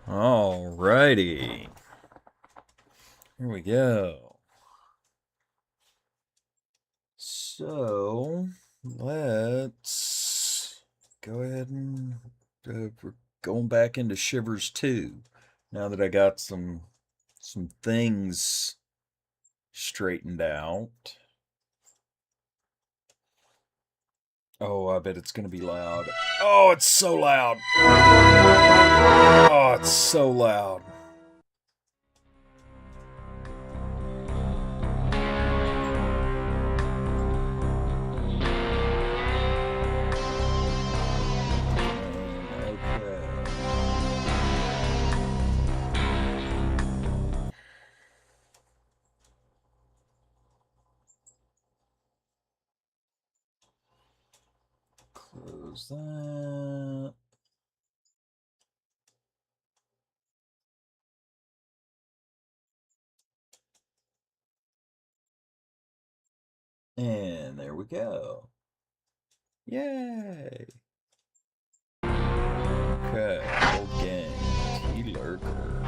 Alrighty. Here we go. So, let's go ahead and we're going back into Shivers 2. Now that I got some things straightened out. Oh, I bet it's going to be loud. Oh, it's so loud. Oh, it's so loud. Close that. And there we go. Yay! Okay, old gang, T-Lurker.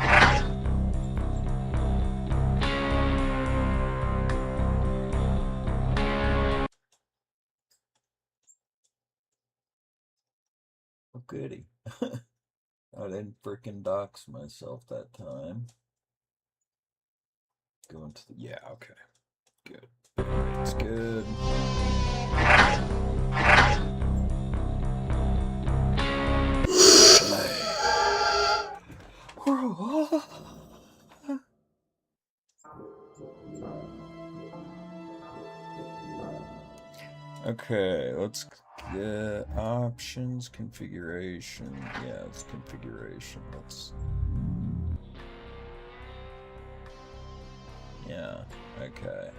Oh, goody. I didn't frickin' dox myself that time. Going to the... Yeah, okay. Good. It's good. Okay, let's get options, configuration. Yeah, it's configuration. Let's... Yeah, okay.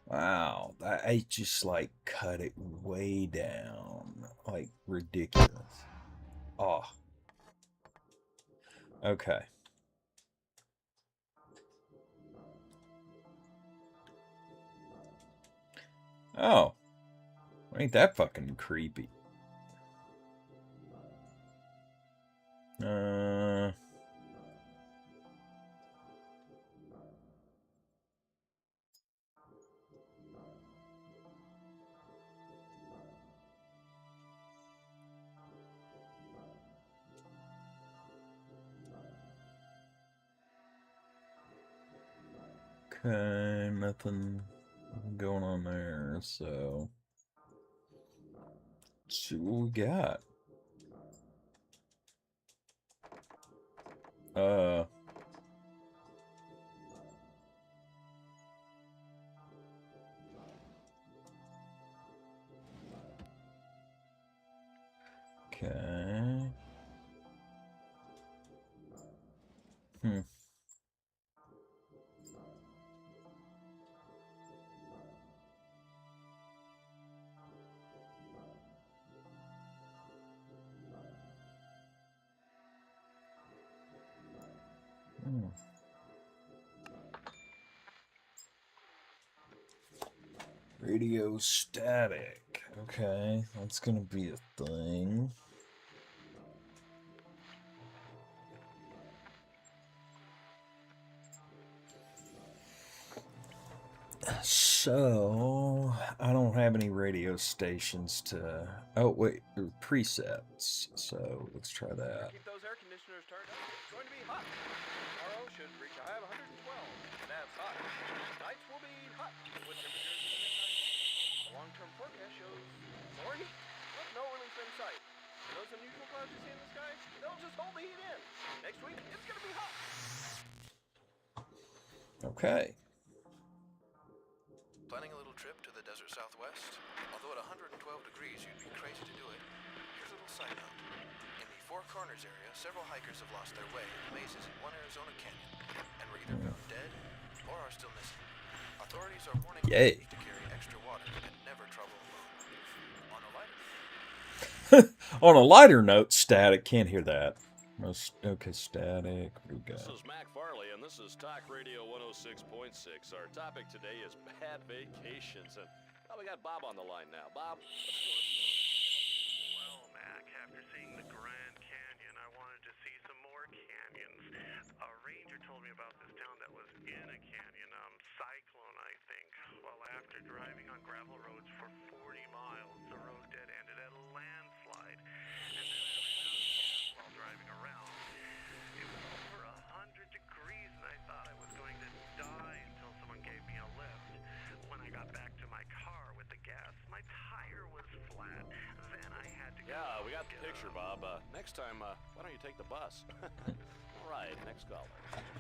Wow, I just like cut it way down. Like ridiculous. Oh. Okay. Oh. Ain't that fucking creepy. Okay, nothing going on there, so let's see what we got. Okay. Hmm. Hmm. Radio static. Okay, that's gonna be a thing. So, I don't have any radio stations to... Oh, wait, presets. So, let's try that. Keep those air conditioners turned up. It's going to be hot. Tomorrow should reach a high of 112, and that's hot. Nights will be hot, with temperatures in the mid-90s. The long-term forecast shows more heat, with no relief in sight. And those unusual clouds you see in the sky, they'll just hold the heat in. Next week, it's going to be hot. Okay. Planning a little trip to the desert southwest? Although at 112 degrees you'd be crazy to do it. Here's a little side note. In the Four Corners area, several hikers have lost their way in the mazes in one Arizona canyon and were either found dead or are still missing. Authorities are warning Yay. to carry extra water and never travel alone. On a lighter On a lighter note, static, can't hear that. Okay, static. What do we This got? is Mac Farley, and this is Talk Radio 106.6. Our topic today is bad vacations, and we got Bob on the line now. Bob, what's yours? Well, Mac, after seeing the Grand Canyon, I wanted to see some more canyons. A ranger told me about this town that was in a canyon, Cyclone, I think. Well, after driving on gravel roads for 40 miles, the road dead ended at a landslide. And then I ran out of gas while driving around. It was over 100 degrees, and I thought I was going to die until someone gave me a lift. When I got back to my car with the gas, my tire was flat. Then I had to go. Yeah, we got the picture, Bob. Next time, why don't you take the bus? All right, next caller.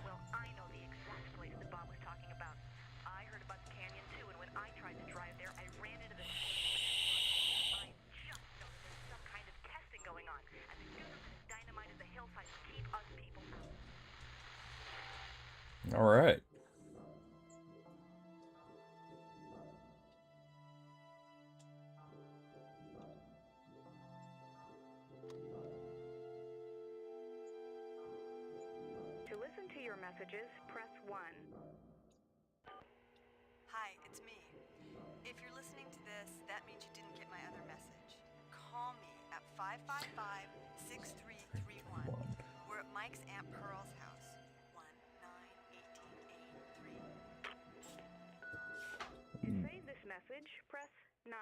Well, I know the exact place that Bob was talking about. I heard about the canyon too, and when I tried to drive there, I ran into the I just know that there's some kind of testing going on, and the Newtoms has dynamited the hillside to keep us people out. All right. To listen to your messages, press 1. Hi, it's me. If you're listening to this, that means you didn't get my other message. Call me at 555-6331. We're at Mike's Aunt Pearl's house. 1-9-18-8-3. To save this message, press 9.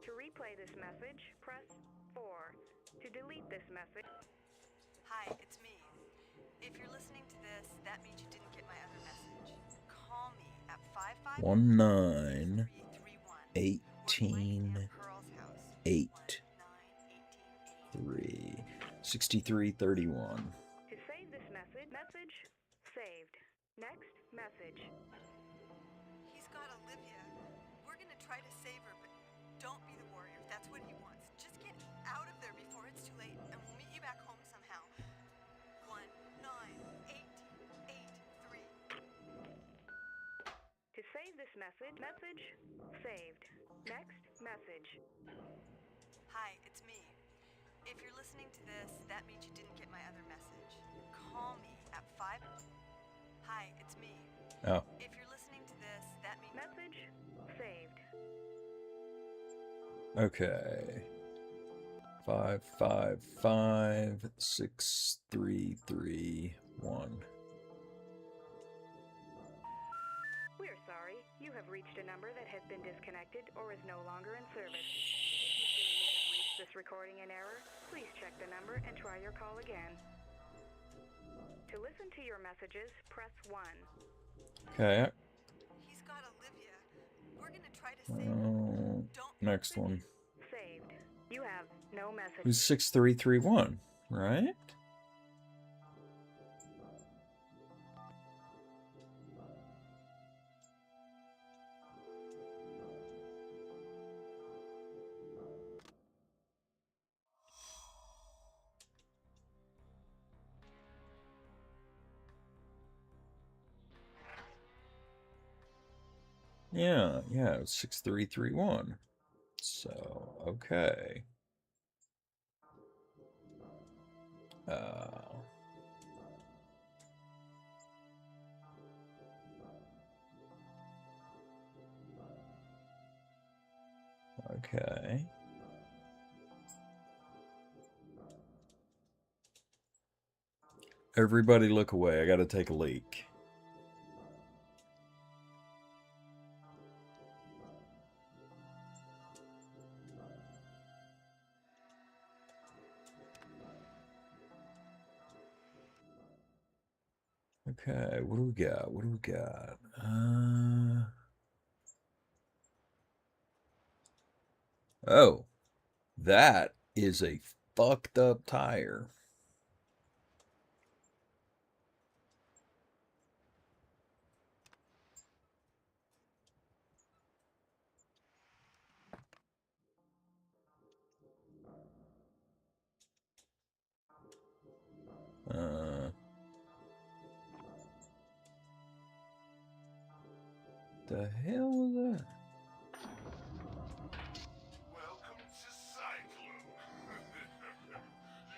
To replay this message, press 4. To delete this message... Hi, it's me. If you're listening to this, that means you didn't get my other message. Call me at 19 555-6331. 18 8 3 6331. To save this message saved. Next message. He's got Olivia. We're gonna try to save her, but don't be the warrior if that's what he wants. Just get out of there before it's too late, and we'll meet you back home somehow. 1-9-18-8-3. To save this message saved. Next message. Hi, it's me. If you're listening to this, that means you didn't get my other message. Call me at 5... Hi, it's me. Oh. If you're listening to this, that means... Message saved. Okay. 555-6331. We're sorry. You have reached a number that has been disconnected or is no longer in service. If you feel you have reached this recording in error, please check the number and try your call again. To listen to your messages, press 1. Okay. He's got Olivia. We're gonna try to save her. Don't... Next one. Saved. You have no message. Who's 6331, right? Yeah, it was 6331. So, okay. Okay. Everybody look away. I gotta take a leak. Okay, what do we got? What do we got? Oh, that is a fucked up tire. The hell was that? Welcome to Cyclone.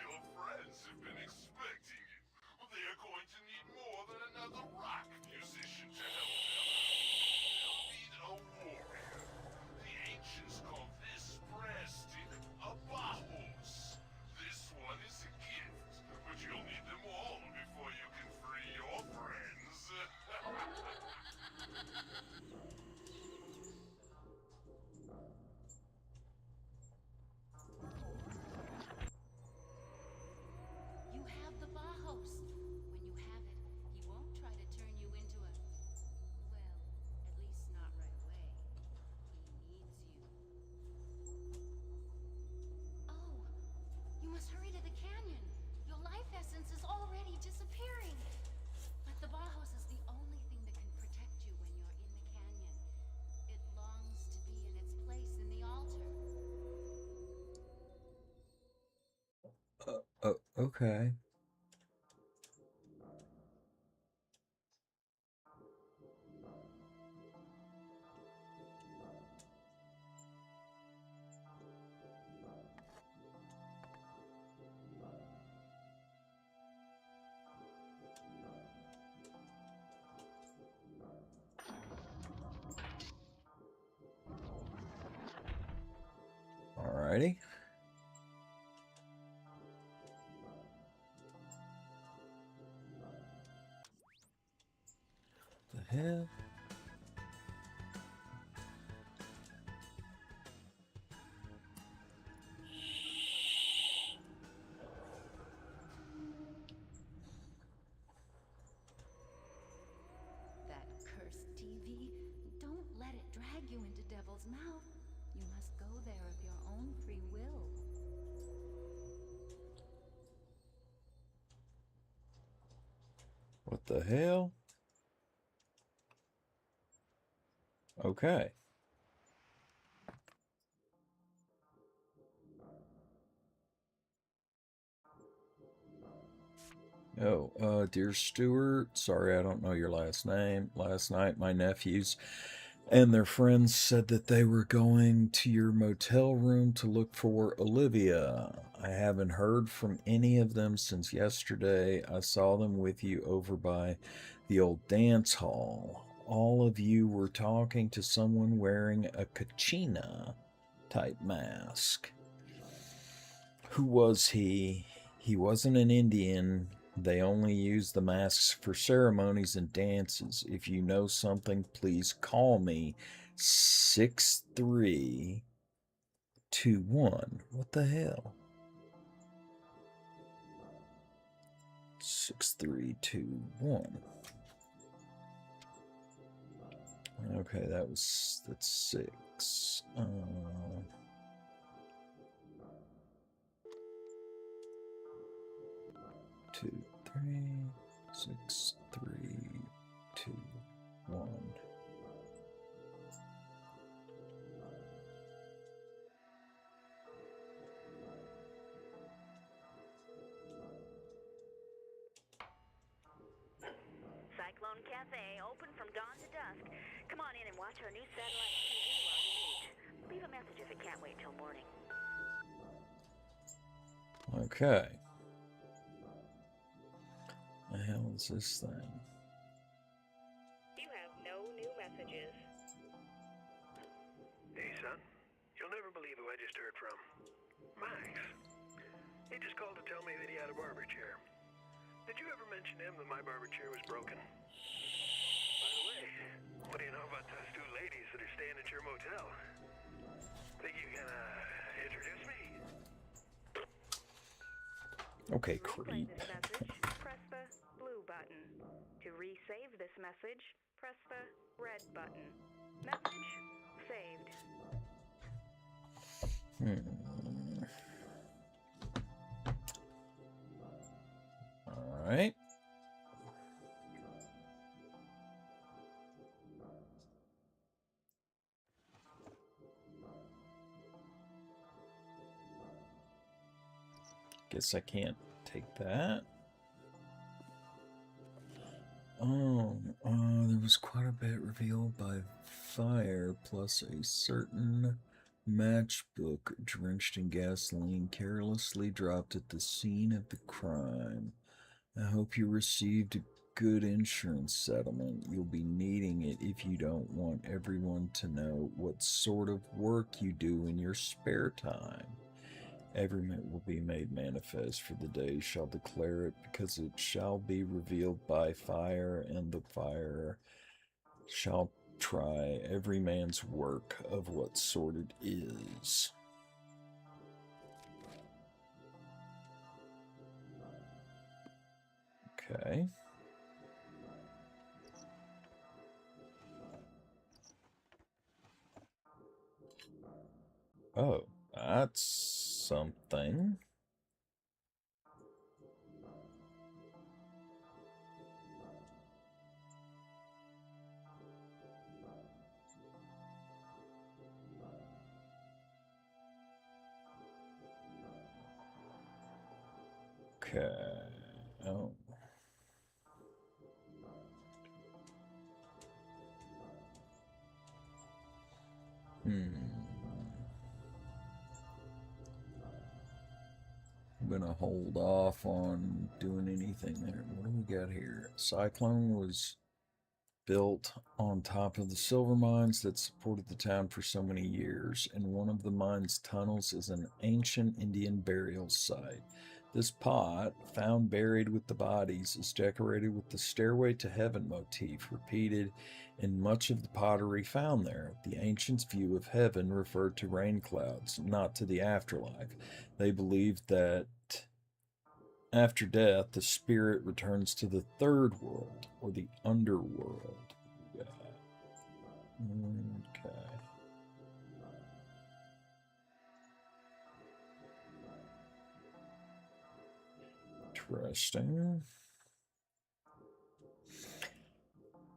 Your friends have been expelled. Okay. Alrighty. The hell? That cursed TV. Don't let it drag you into Devil's Mouth. You must go there of your own free will. What the hell? Okay. Oh, dear Stuart, sorry I don't know your last name. Last night, my nephews and their friends said that they were going to your motel room to look for Olivia. I haven't heard from any of them since yesterday. I saw them with you over by the old dance hall. All of you were talking to someone wearing a Kachina type mask. Who was he? He wasn't an Indian. They only use the masks for ceremonies and dances. If you know something, please call me. 6321. What the hell? 6321. Okay, that's 6. 2, 3, 6, 3, 2, 1. Cyclone Cafe, open from dawn to dusk. Come on in and watch our new satellite TV while you eat. Leave a message if it can't wait till morning. Okay. The hell is this thing? You have no new messages. Hey, son. You'll never believe who I just heard from. Max. He just called to tell me that he had a barber chair. Did you ever mention him that my barber chair was broken? By the way, what do you know about those two ladies that are staying at your motel? Think you can, introduce me? Okay, To replay creep. this message, press the blue button. To resave this message, press the red button. Message saved. All right. Guess I can't take that. There was quite a bit revealed by fire, plus a certain matchbook drenched in gasoline carelessly dropped at the scene of the crime. I hope you received a good insurance settlement. You'll be needing it if you don't want everyone to know what sort of work you do in your spare time. Everyone will be made manifest, for the day shall declare it, because it shall be revealed by fire, and the fire shall try every man's work of what sort it is. Okay. Oh, that's something. Okay. Oh. I'm gonna hold off on doing anything there. What do we got here? Cyclone was built on top of the silver mines that supported the town for so many years, and one of the mine's tunnels is an ancient Indian burial site. This pot, found buried with the bodies, is decorated with the Stairway to Heaven motif repeated in much of the pottery found there. The ancients' view of heaven referred to rain clouds, not to the afterlife. They believed that after death, the spirit returns to the third world, or the underworld. Yeah. Okay. Interesting.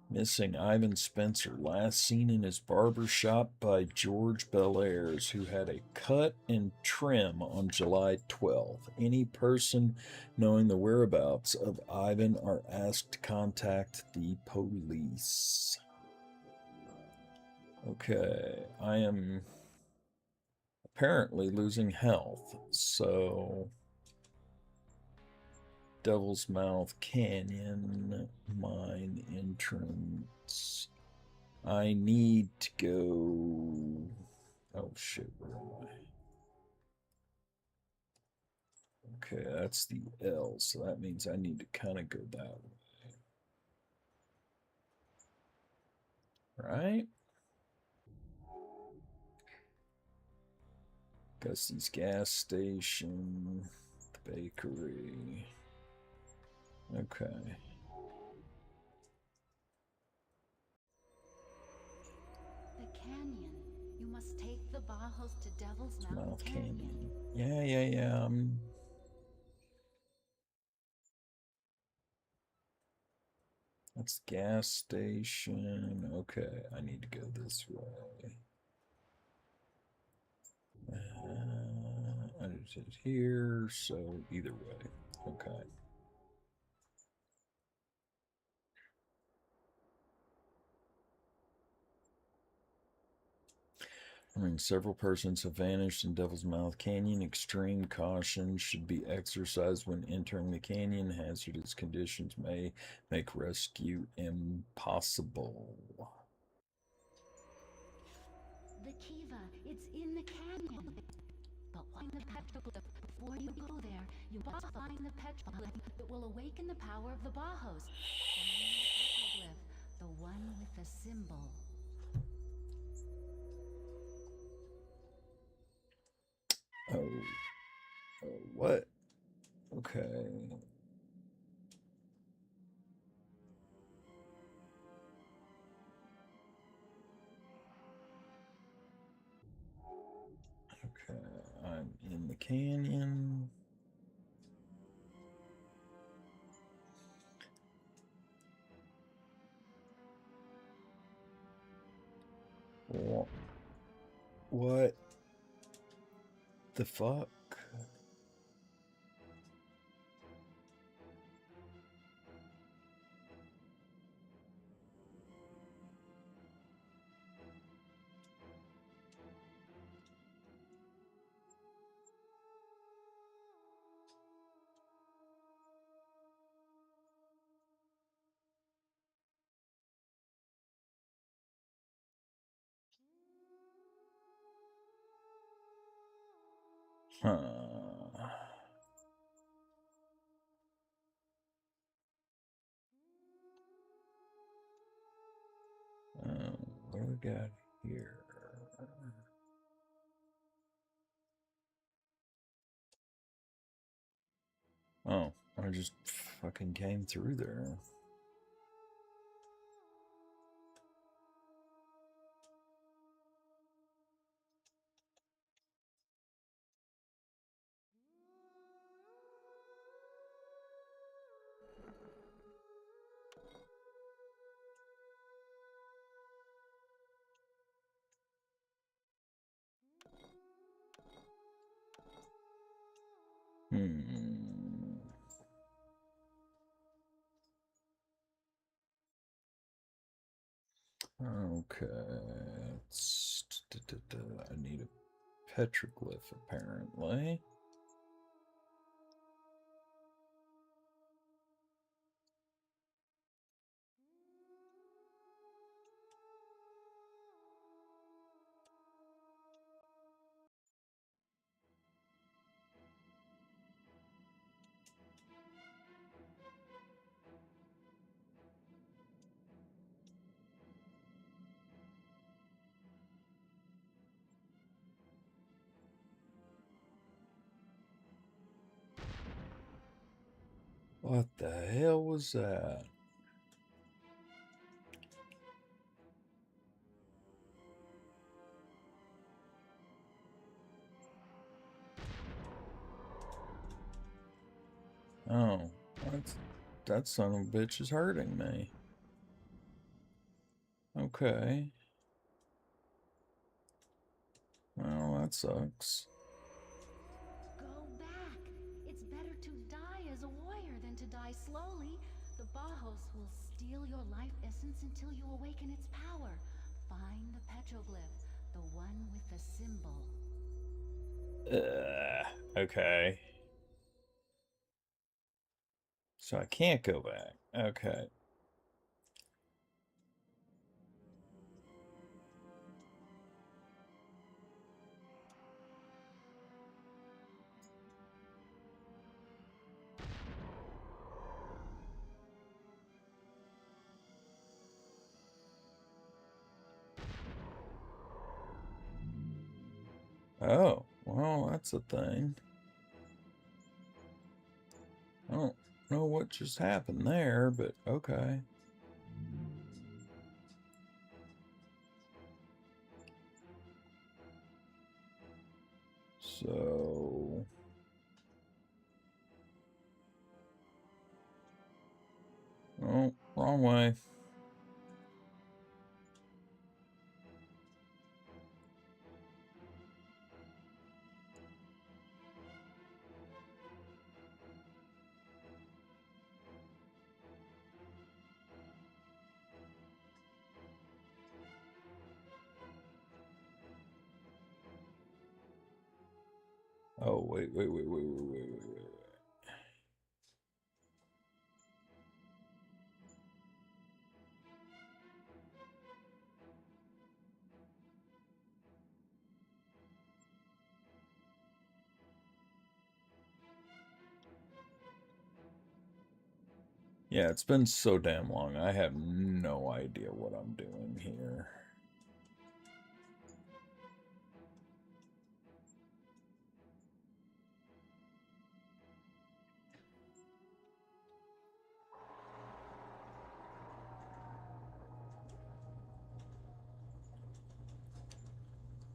Missing Ivan Spencer, last seen in his barber shop by George Bellairs, who had a cut and trim on July 12th. Any person knowing the whereabouts of Ivan are asked to contact the police. Okay, I am apparently losing health, so Devil's Mouth Canyon mine entrance. I need to go. Oh shit, where am I? Okay, that's the L, so that means I need to kind of go that way. Right? Gusty's gas station, the bakery. Okay. The canyon. You must take the Bajos to Devil's Mouth Canyon. Yeah. That's the gas station. Okay, I need to go this way. I did it here, so either way. Okay. Several persons have vanished in Devil's Mouth Canyon. Extreme caution should be exercised when entering the canyon. Hazardous conditions may make rescue impossible. The Kiva, it's in the canyon. But find the petroglyph. Before you go there, you must find the petroglyph that will awaken the power of the Bajos. Find the petroglyph, the one with the symbol. What? Okay. Okay, I'm in the canyon. What the fuck? Huh. What do we got here? Oh, I just fucking came through there. Okay. I need a petroglyph, apparently. What the hell was that? Oh, that son of a bitch is hurting me. Okay. Well, that sucks. Go back. It's better to die as a warrior than to die slowly. The Bauhaus will steal your life essence until you awaken its power. Find the petroglyph, the one with the symbol. Okay. So I can't go back. Okay. Oh, well, that's a thing. I don't know what just happened there, but okay. So... Oh, wrong way. Oh, wait. Yeah, it's been so damn long. I have no idea what I'm doing here.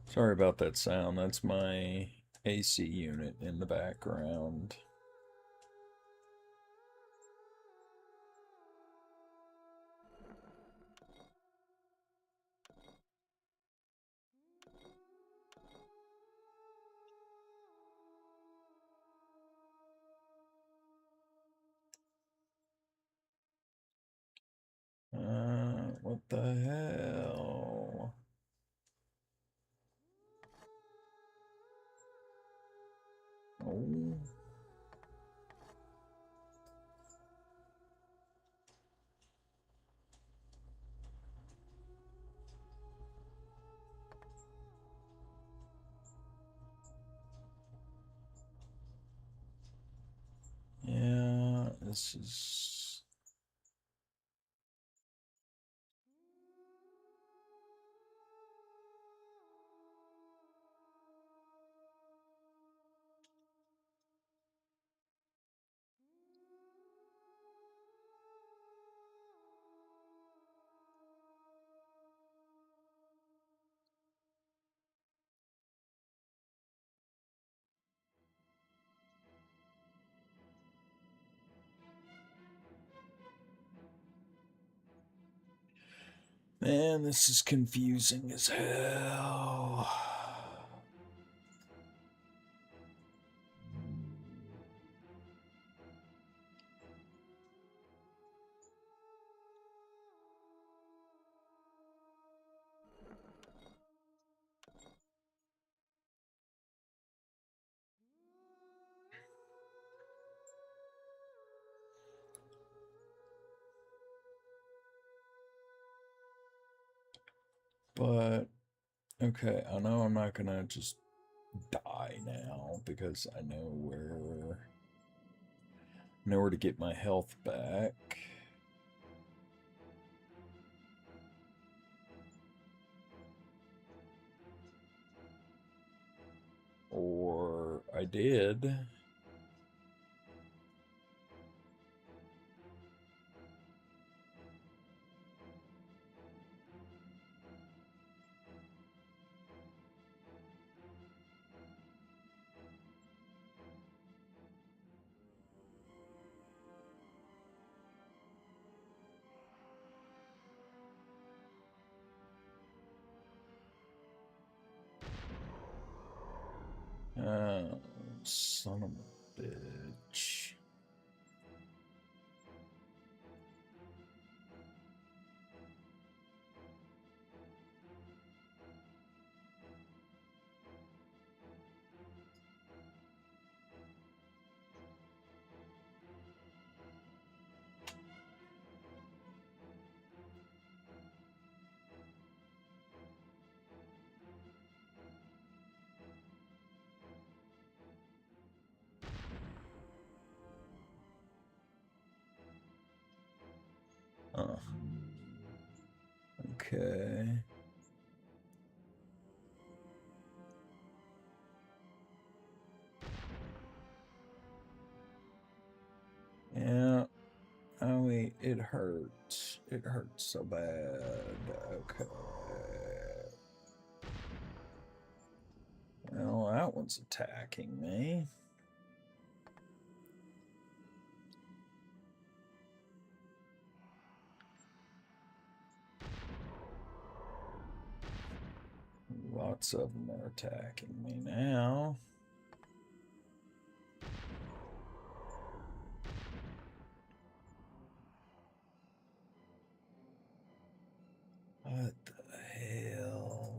Sorry about that sound. That's my AC unit in the background. What the hell? Oh. Yeah, this is... Man, this is confusing as hell. But okay, I know I'm not gonna just die now because I know where to get my health back. Or I did. Oh, son of a bitch. Oh. Okay. Yeah. Oh wait, it hurts. It hurts so bad. Okay. Well, that one's attacking me. Lots of them are attacking me now. What the hell?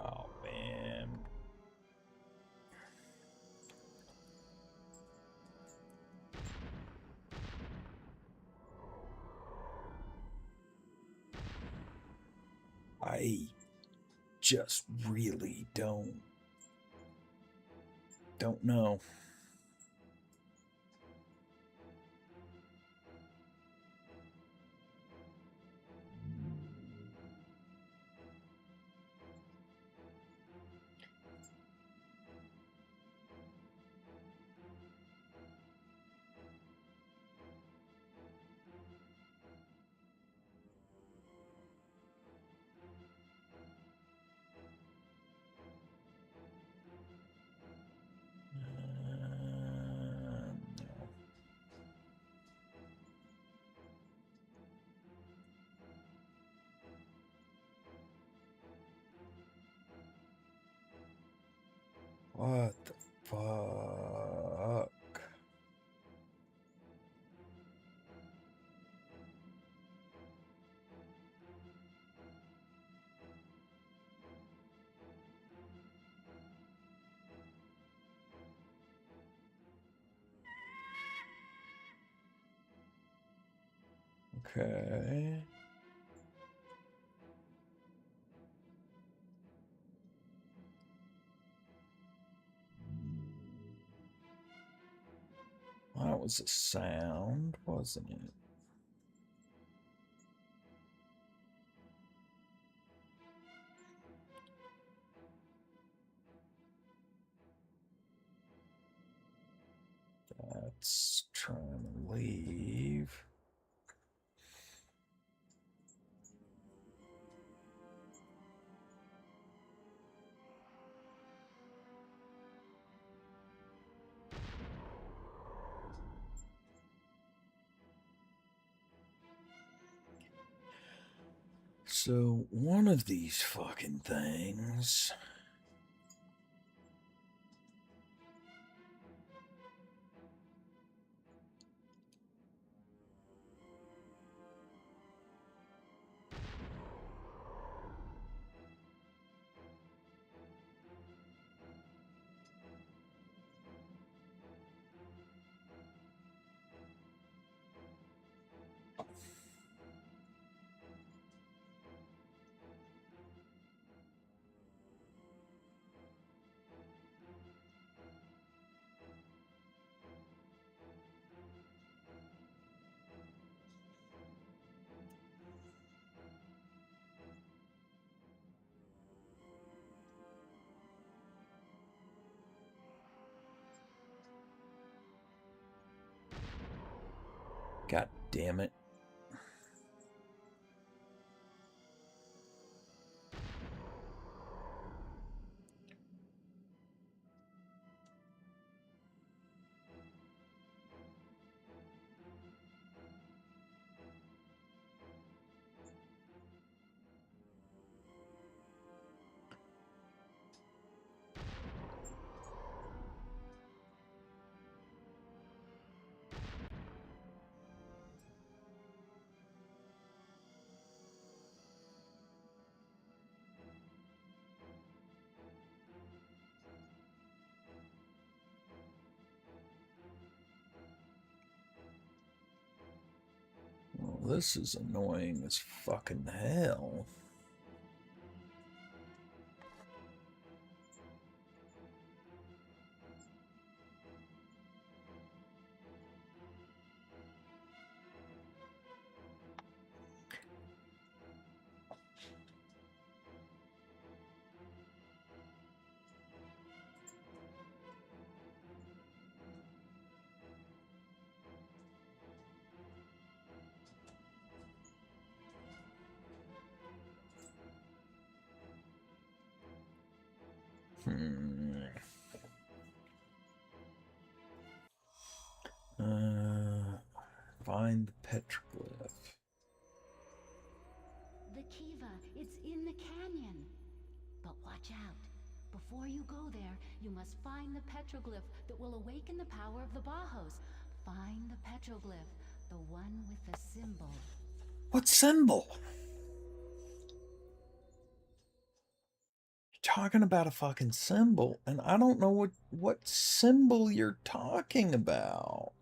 Oh man. I just really don't know. No. What the fuck? Okay. Well, that was a sound, wasn't it? That's trying to leave. So, one of these fucking things. God damn it. Well, this is annoying as fucking hell. Find the petroglyph. The Kiva, it's in the canyon. But watch out. Before you go there, you must find the petroglyph that will awaken the power of the Bauhaus. Find the petroglyph, the one with the symbol. What symbol? You're talking about a fucking symbol, and I don't know what symbol you're talking about.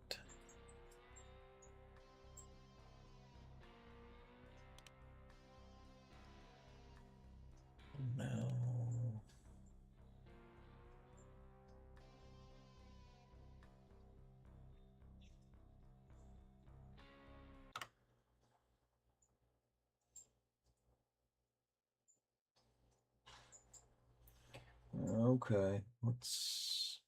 No. Okay, let's...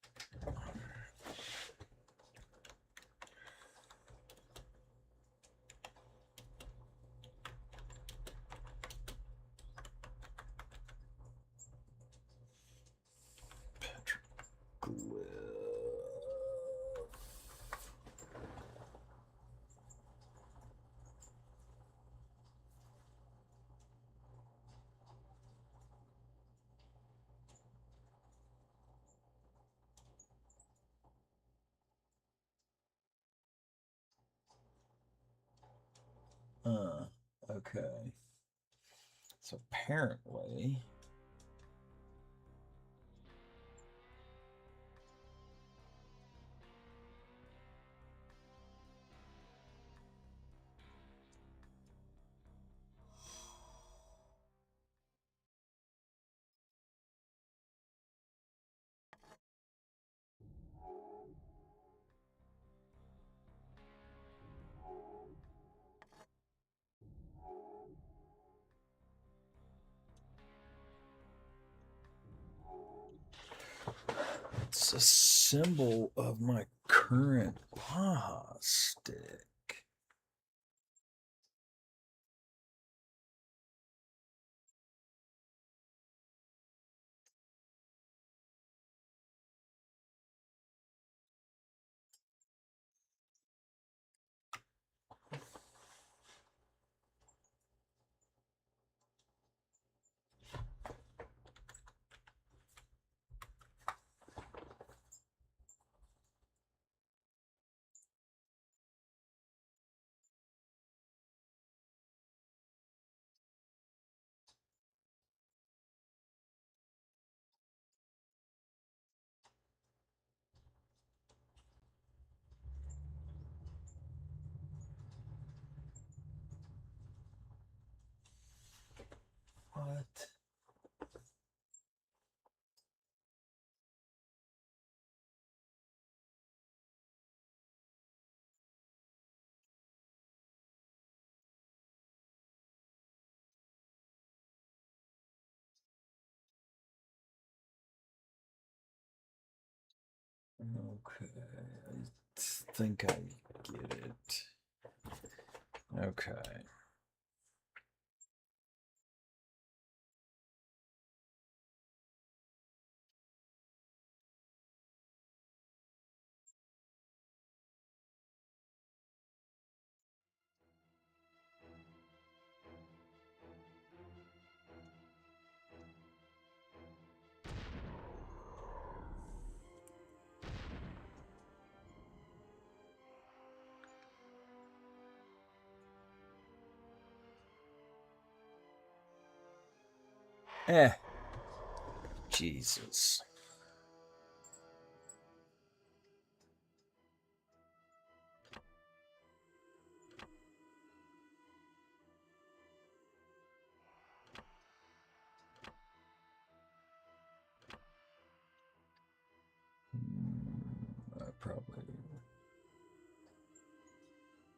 Petroglyph. Okay. So apparently... It's a symbol of my current Baja stick. What? Okay, I think I get it. Okay. Jesus. I probably...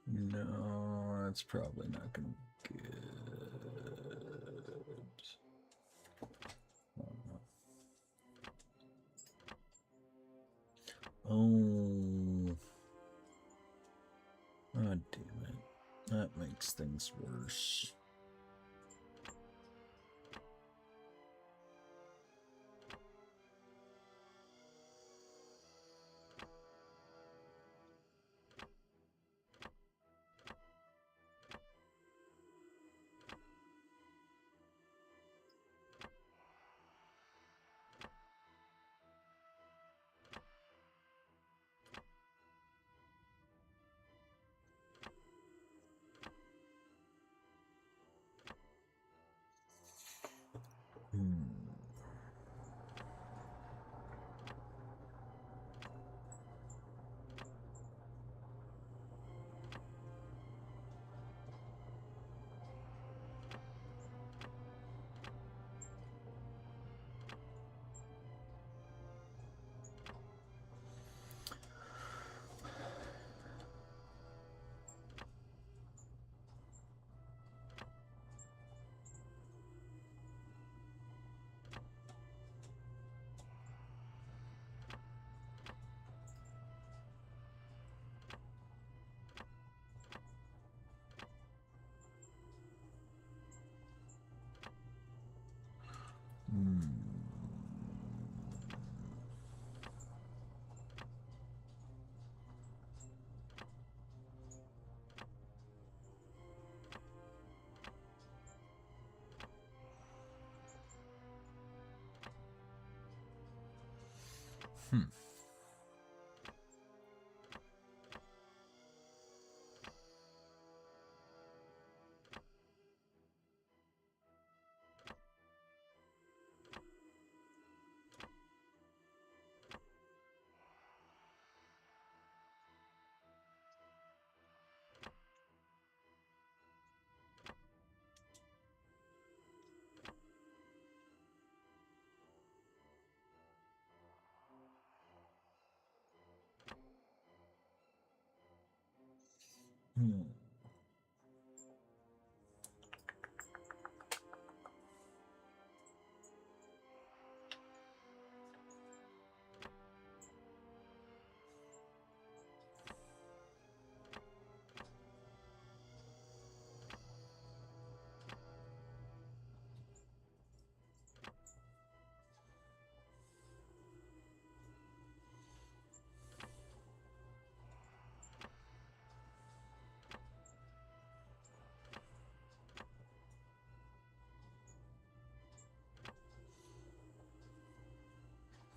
No, that's probably not going to be good. Oh. Oh, damn it. That makes things worse.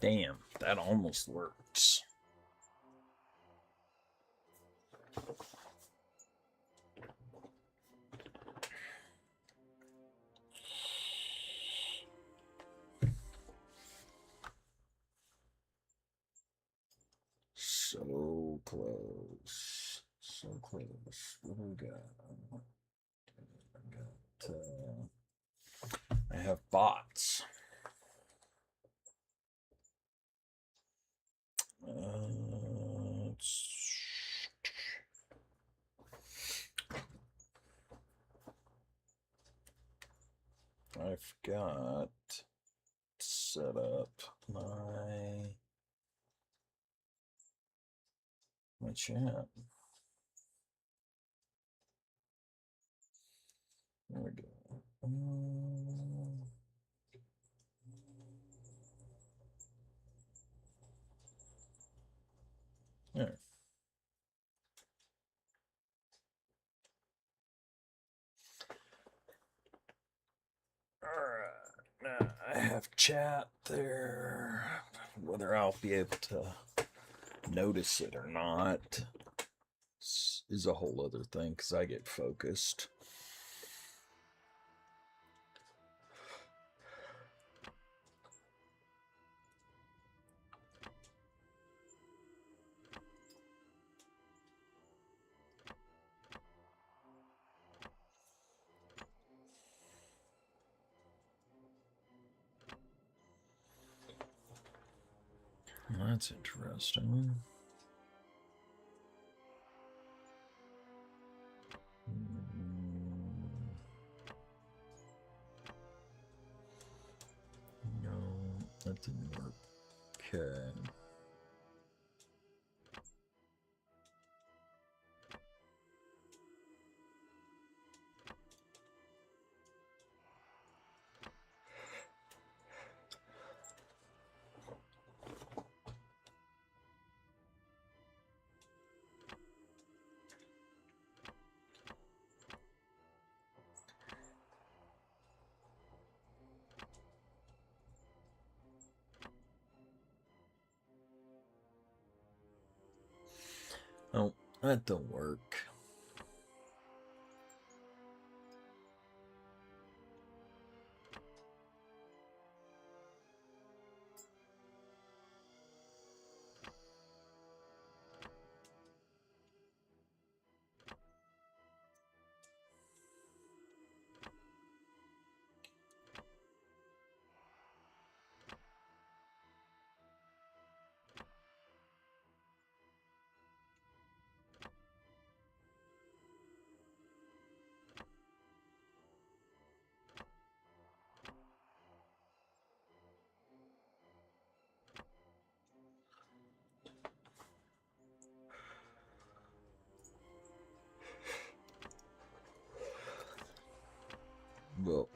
Damn, that almost works. So close. So close. What do we got? I have bots. I forgot to set up my chat. There we go. There. Alright, now I have chat there. Whether I'll be able to notice it or not is a whole other thing because I get focused. That's interesting. No, that didn't work. Okay. Oh, that don't work. Well,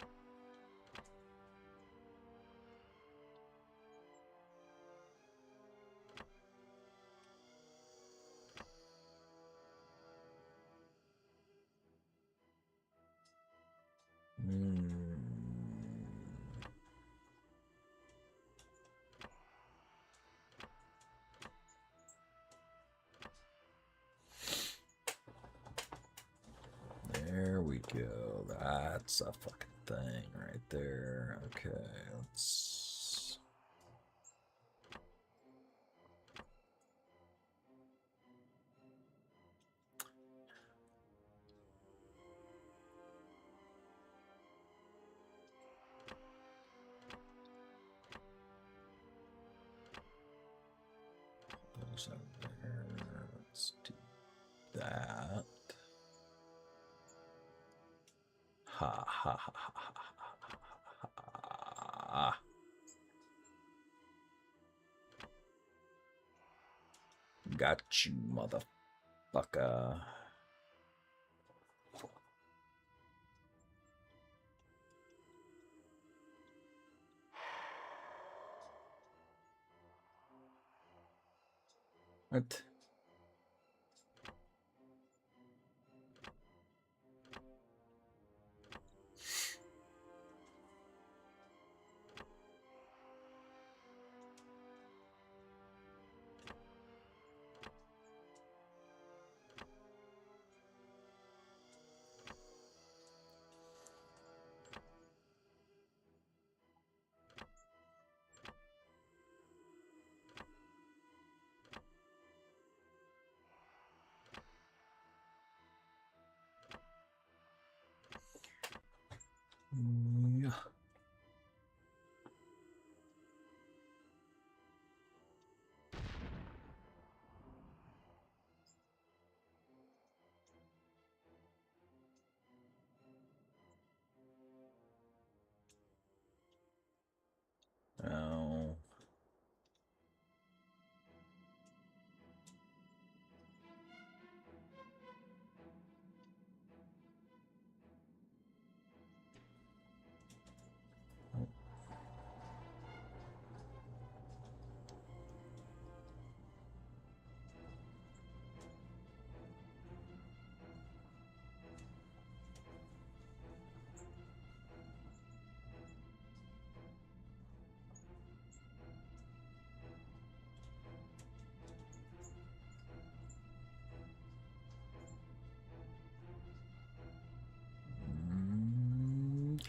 there we go. That's a fucking thing right there. Okay, let's... Those over there. Let's do that. Ha ha ha ha ha ha ha. Got you, motherfucker. What?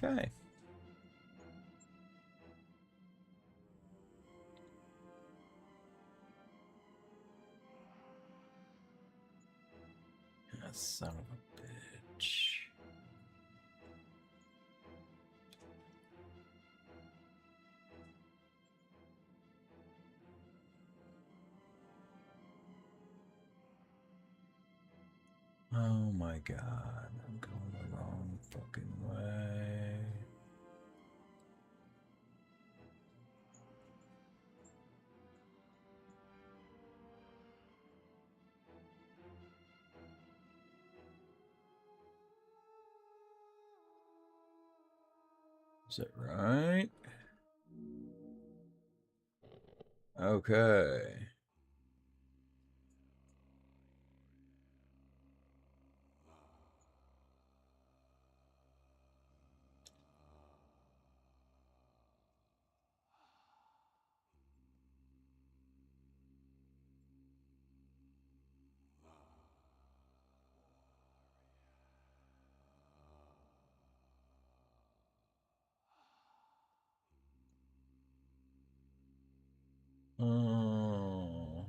Okay. That son of a bitch. Oh my god, I'm going the wrong fucking way. Is it right? Okay. Oh.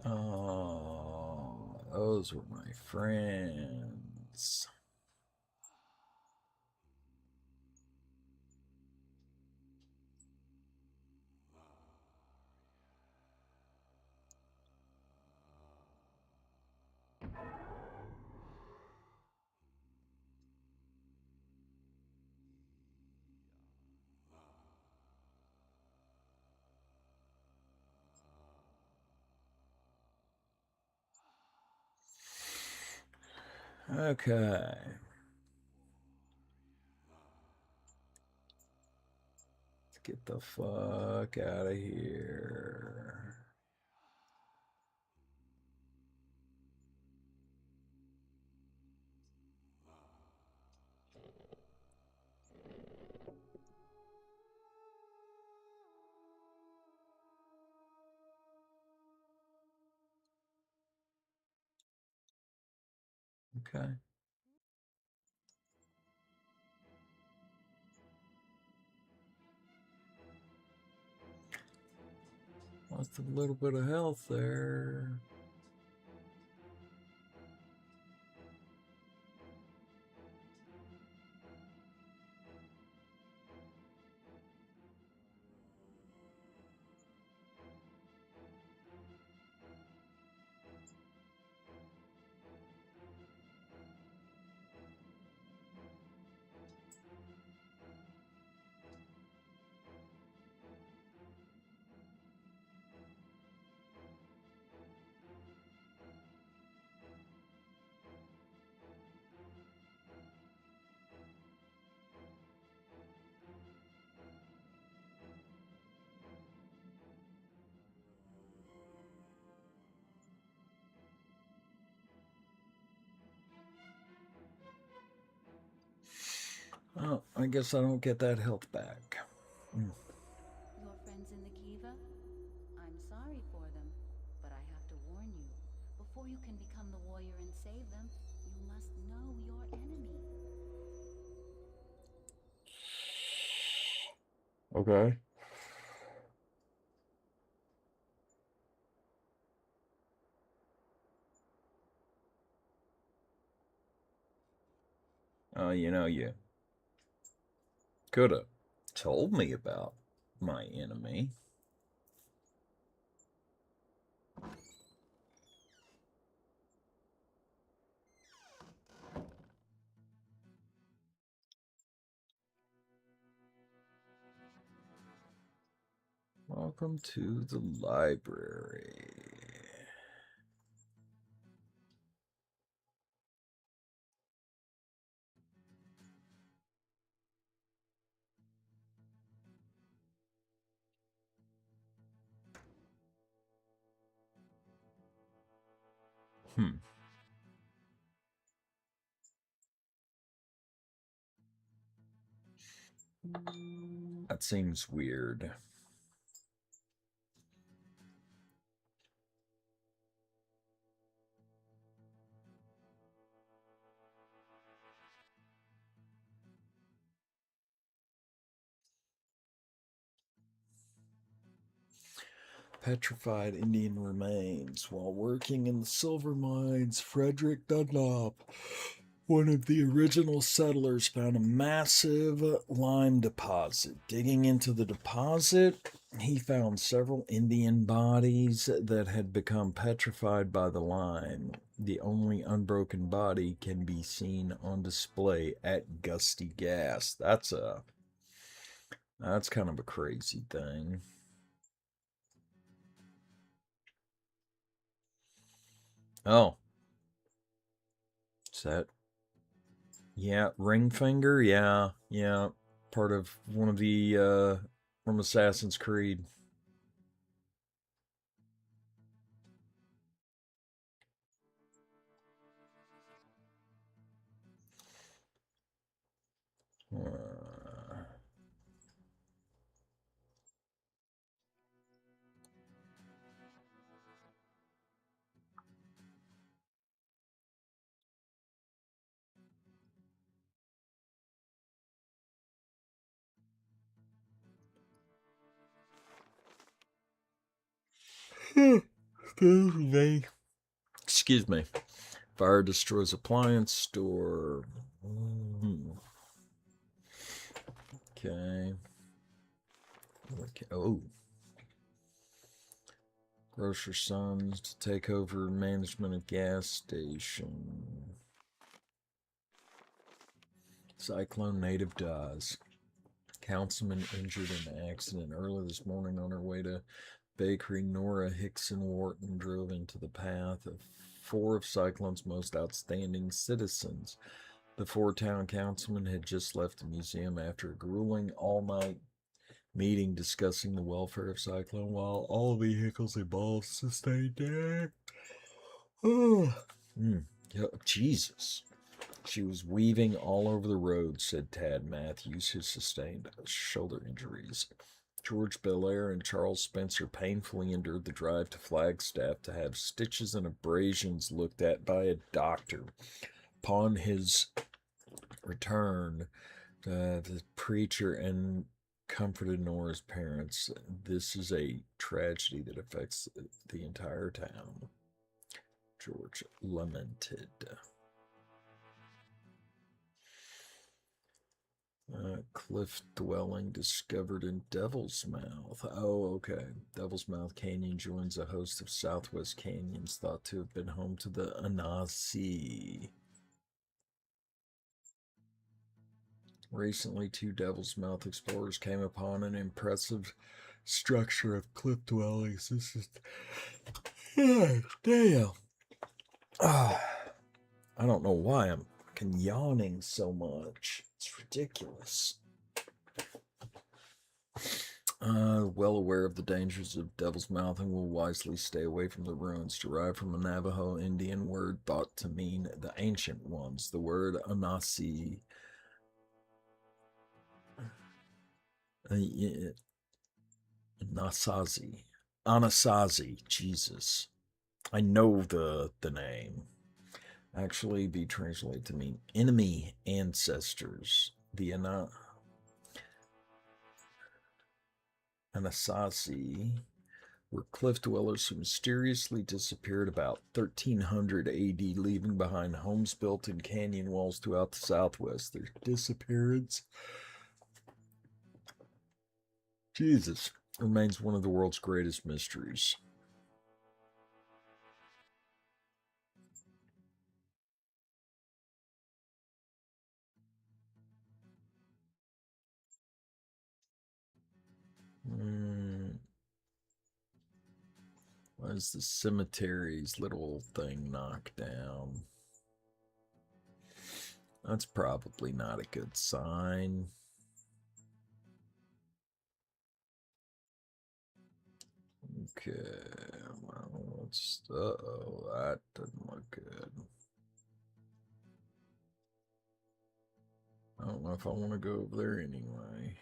Oh, those were my friends. Okay. Let's get the fuck out of here. Okay. Lost a little bit of health there. Oh, I guess I don't get that health back. Your friends in the Kiva? I'm sorry for them, but I have to warn you. Before you can become the warrior and save them, you must know your enemy. Okay. You could have told me about my enemy. Welcome to the library. That seems weird. Petrified Indian remains. While working in the silver mines, Frederick Dunlop, one of the original settlers, found a massive lime deposit. Digging into the deposit, he found several Indian bodies that had become petrified by the lime. The only unbroken body can be seen on display at Gusty Gas. That's kind of a crazy thing. Oh. Is that? Yeah, ring finger. Yeah. Part of one of the from Assassin's Creed. Excuse me. Fire destroys appliance store. Okay. Oh. Grocer Sons to take over management of gas station. Cyclone native dies. Councilman injured in accident early this morning on her way to bakery. Nora Hickson Wharton drove into the path of four of Cyclone's most outstanding citizens. The four town councilmen had just left the museum after a grueling all-night meeting discussing the welfare of Cyclone, while all vehicles involved sustained damage. Jesus. She was weaving all over the road, said Tad Matthews, who sustained shoulder injuries. George Belair and Charles Spencer painfully endured the drive to Flagstaff to have stitches and abrasions looked at by a doctor. Upon his return, the preacher and comforted Nora's parents. This is a tragedy that affects the entire town. George lamented. Cliff dwelling discovered in Devil's Mouth. Oh, okay. Devil's Mouth Canyon joins a host of Southwest canyons thought to have been home to the Anasi. Recently, two Devil's Mouth explorers came upon an impressive structure of cliff dwellings. This is... damn. I don't know why I'm fucking yawning so much. It's ridiculous. Well aware of the dangers of Devil's Mouth and will wisely stay away from the ruins, derived from a Navajo Indian word thought to mean the ancient ones. The word Anasi... Anasazi, Jesus. I know the name. Actually be translated to mean enemy ancestors. The Anasazi were cliff dwellers who mysteriously disappeared about 1300 AD, leaving behind homes built in canyon walls throughout the Southwest. Their disappearance, Jesus, remains one of the world's greatest mysteries. Why is the cemetery's little thing knocked down? That's probably not a good sign. Okay, well, let's... Uh-oh, that doesn't look good. I don't know if I want to go over there anyway.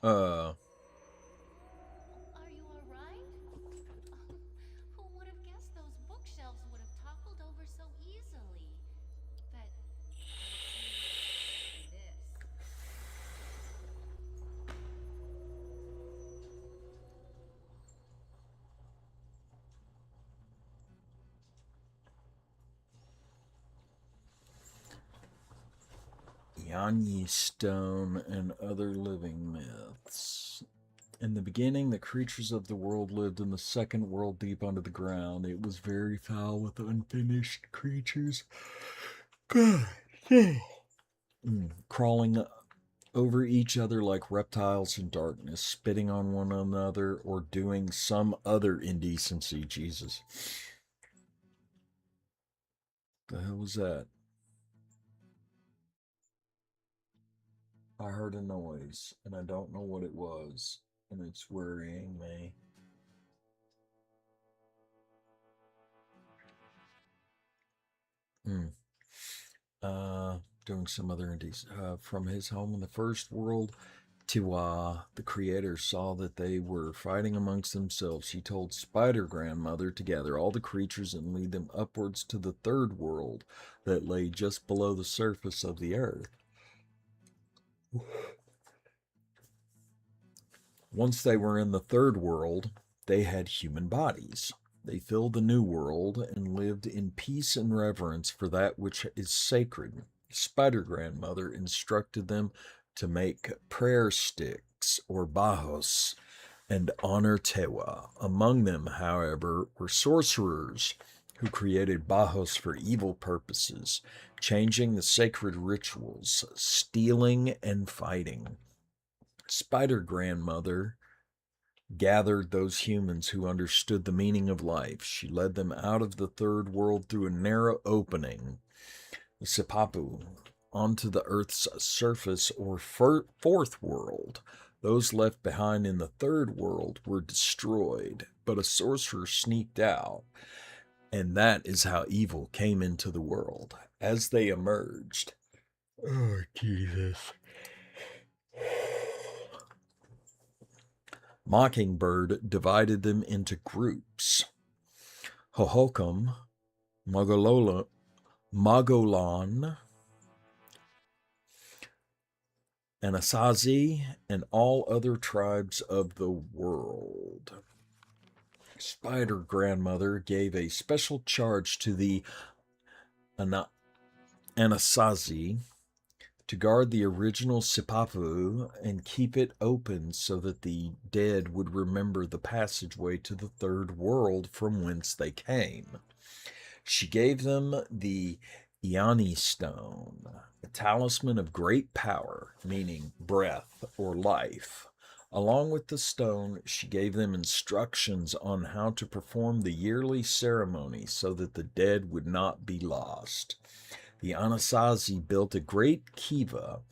Uh, Are you alright? Who would have guessed those bookshelves would have toppled over so easily? But this. Yanyi Stone and Other Living Myths. In the beginning, the creatures of the world lived in the second world deep under the ground. It was very foul with unfinished creatures. Crawling over each other like reptiles in darkness, spitting on one another, or doing some other indecency. Jesus. The hell was that? I heard a noise, and I don't know what it was, and it's worrying me. Doing some other indies. From his home in the first world, Tiwa, the creator, saw that they were fighting amongst themselves. He told Spider Grandmother to gather all the creatures and lead them upwards to the third world that lay just below the surface of the earth. Once they were in the third world, they had human bodies. They filled the new world and lived in peace and reverence for that which is sacred. Spider Grandmother instructed them to make prayer sticks or bahos and honor Tewa. Among them, however, were sorcerers who created bahos for evil purposes, changing the sacred rituals, stealing and fighting. Spider Grandmother gathered those humans who understood the meaning of life. She led them out of the third world through a narrow opening, the Sipapu, onto the Earth's surface or fourth world. Those left behind in the third world were destroyed, but a sorcerer sneaked out, and that is how evil came into the world. As they emerged, oh, Jesus. Mockingbird divided them into groups. Hohokam, Mogolan, Anasazi, and all other tribes of the world. Spider Grandmother gave a special charge to the Anasazi to guard the original Sipapu and keep it open so that the dead would remember the passageway to the third world from whence they came. She gave them the Iani Stone, a talisman of great power, meaning breath or life. Along with the stone, she gave them instructions on how to perform the yearly ceremony so that the dead would not be lost. The Anasazi built a great kiva,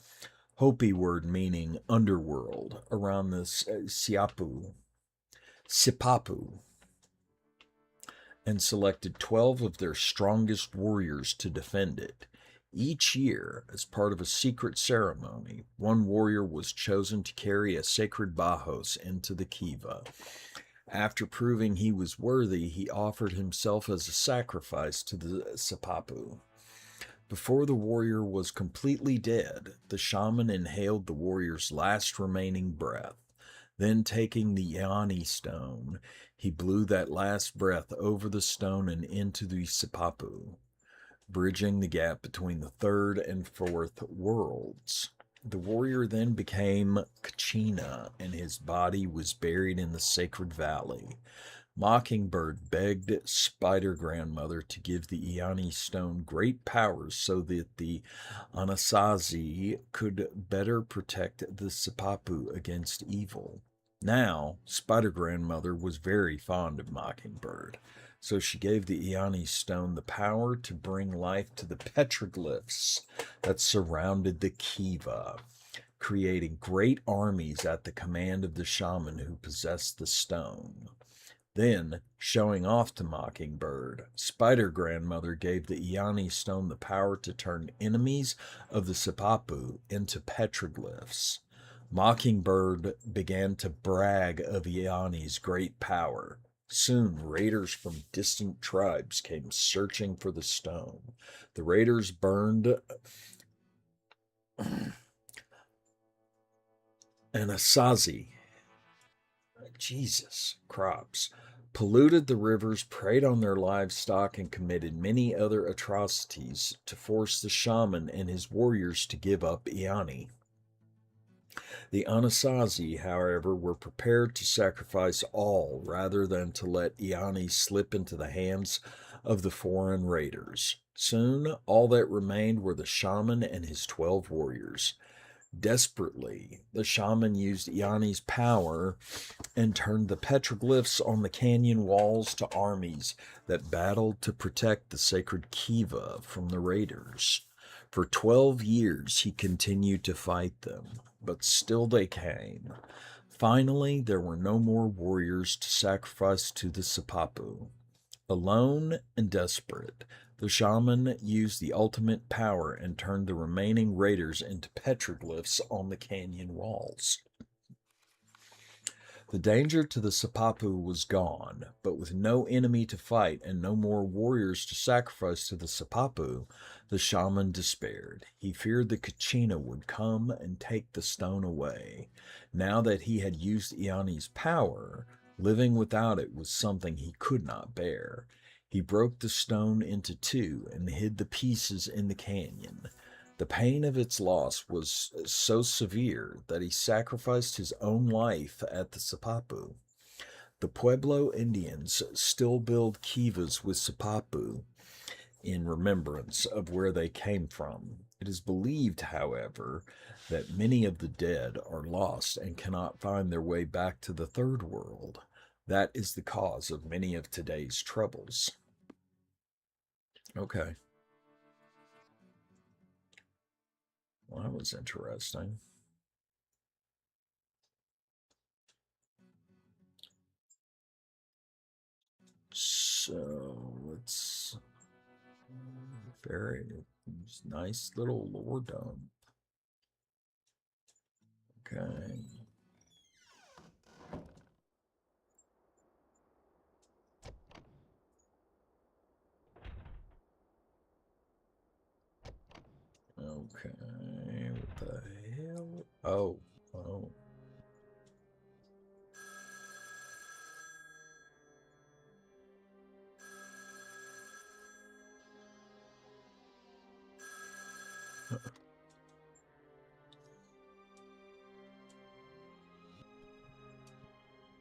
Hopi word meaning underworld, around the Sipapu, and selected 12 of their strongest warriors to defend it. Each year, as part of a secret ceremony, one warrior was chosen to carry a sacred bahos into the kiva. After proving he was worthy, he offered himself as a sacrifice to the Sipapu. Before the warrior was completely dead, the shaman inhaled the warrior's last remaining breath. Then, taking the Iani stone, he blew that last breath over the stone and into the Sipapu, bridging the gap between the third and fourth worlds. The warrior then became Kachina, and his body was buried in the sacred valley. Mockingbird begged Spider Grandmother to give the Iani stone great powers so that the Anasazi could better protect the Sipapu against evil. Now, Spider Grandmother was very fond of Mockingbird, so she gave the Iani stone the power to bring life to the petroglyphs that surrounded the kiva, creating great armies at the command of the shaman who possessed the stone. Then, showing off to Mockingbird, Spider Grandmother gave the Iani stone the power to turn enemies of the Sipapu into petroglyphs. Mockingbird began to brag of Iani's great power. Soon, raiders from distant tribes came searching for the stone. The raiders burned Anasazi, crops, polluted the rivers, preyed on their livestock, and committed many other atrocities to force the shaman and his warriors to give up Iani. The Anasazi, however, were prepared to sacrifice all rather than to let Iani slip into the hands of the foreign raiders. Soon, all that remained were the shaman and his 12 warriors. Desperately, the shaman used Iani's power and turned the petroglyphs on the canyon walls to armies that battled to protect the sacred Kiva from the raiders. For 12 years, he continued to fight them, but still they came. Finally, there were no more warriors to sacrifice to the Sipapu. Alone and desperate, the shaman used the ultimate power and turned the remaining raiders into petroglyphs on the canyon walls. The danger to the Sipapu was gone, but with no enemy to fight and no more warriors to sacrifice to the Sipapu, the shaman despaired. He feared the Kachina would come and take the stone away. Now that he had used Iani's power, living without it was something he could not bear. He broke the stone into two and hid the pieces in the canyon. The pain of its loss was so severe that he sacrificed his own life at the Sipapu. The Pueblo Indians still build kivas with Sipapu in remembrance of where they came from. It is believed, however, that many of the dead are lost and cannot find their way back to the third world. That is the cause of many of today's troubles. Okay. Well, that was interesting. So let's very nice little lore dump. Okay. Okay. What the hell? Oh.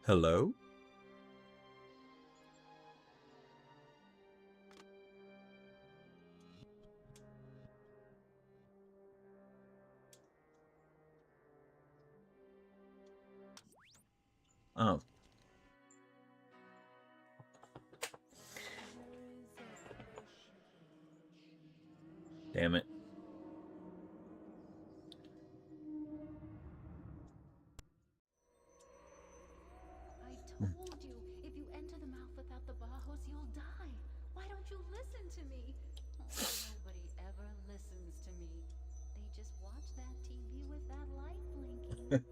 Hello? Oh. Damn it. I told you, if you enter the mouth without the Bajos, you'll die. Why don't you listen to me? Oh, nobody ever listens to me. They just watch that TV with that light blinking.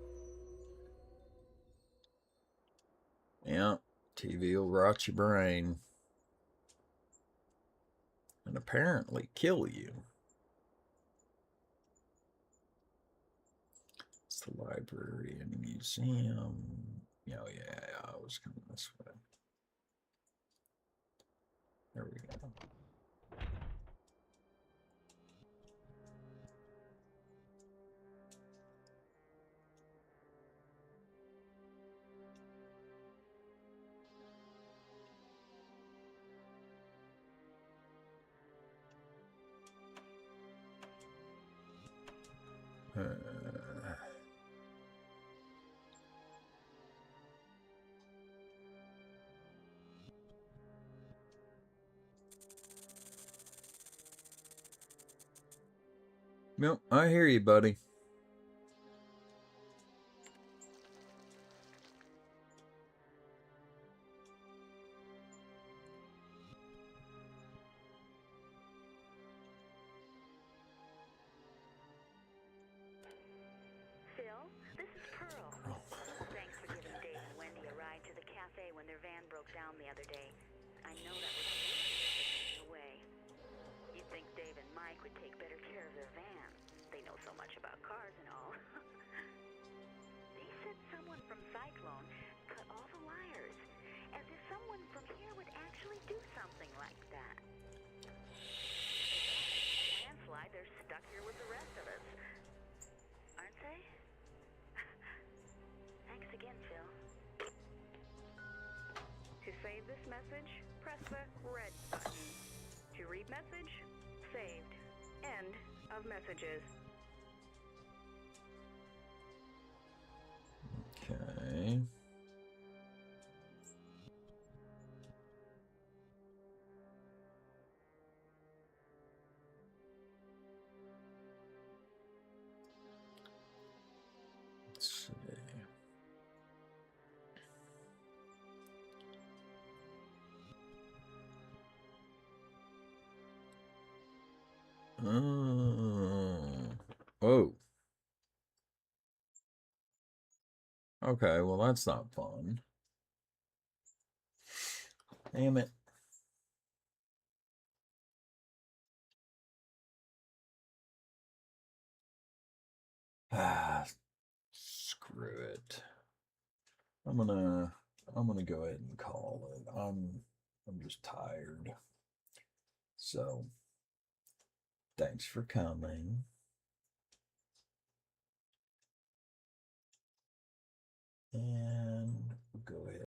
Yeah. TV will rot your brain. And apparently kill you. It's the library and museum. Oh, yeah, I was coming this way. There we go. Nope, I hear you, buddy. Phil, this down the other day. I know that was in a way. You'd think Dave and Mike would take better care of their van. They know so much about cars and all. They said someone from Cyclone cut all the wires, as if someone from here would actually do something like that. Landslide, they're stuck here with the rest of us. Aren't they? Thanks again, Phil. To save this message, press the red button. To read message, saved. End of messages. Okay. Let's see. Oh. Okay, well that's not fun. Damn it. Ah, screw it. I'm gonna go ahead and call it. I'm just tired. So, thanks for coming. And go ahead.